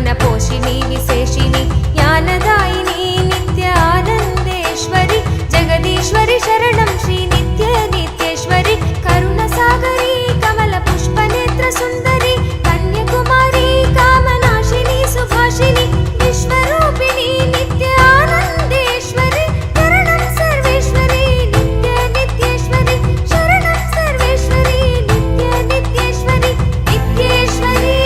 मनपोषिणी विशेषिणी ज्ञानदायिनी नित्य आनन्देश्वरि जगदीश्वरि शरणं श्री नित्य नित्येश्वरि करुणसागरी कमलपुष्पनेत्र सुन्दरी कन्याकुमारी कामनाशिनी सुभाषिनी विश्वरूपिणी नित्य आनन्देश्वरि शरणं सर्वेश्वरि नित्य नित्येश्वरि शरणं सर्वेश्वरि नित्य नित्येश्वरि नित्येश्वरि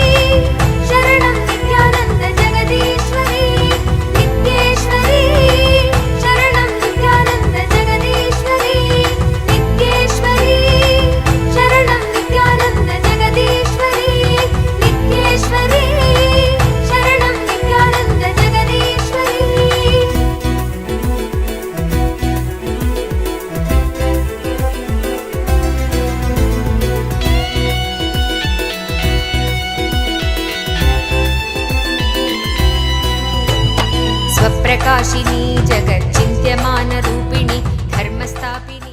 शरणं नित्यानन्द जगदीश्वरि नित्येश्वरि शरणं नित्यानन्द जगदीश्वरि नित्येश्वरि शरणं नित्यानन्द जगदीश्वरि नित्येश्वरि शरणं नित्यानन्द जगदीश्वरि। स्वप्रकाशिनी जगच्चिन्त्यमानरूपिणी धर्मस्थापिनी।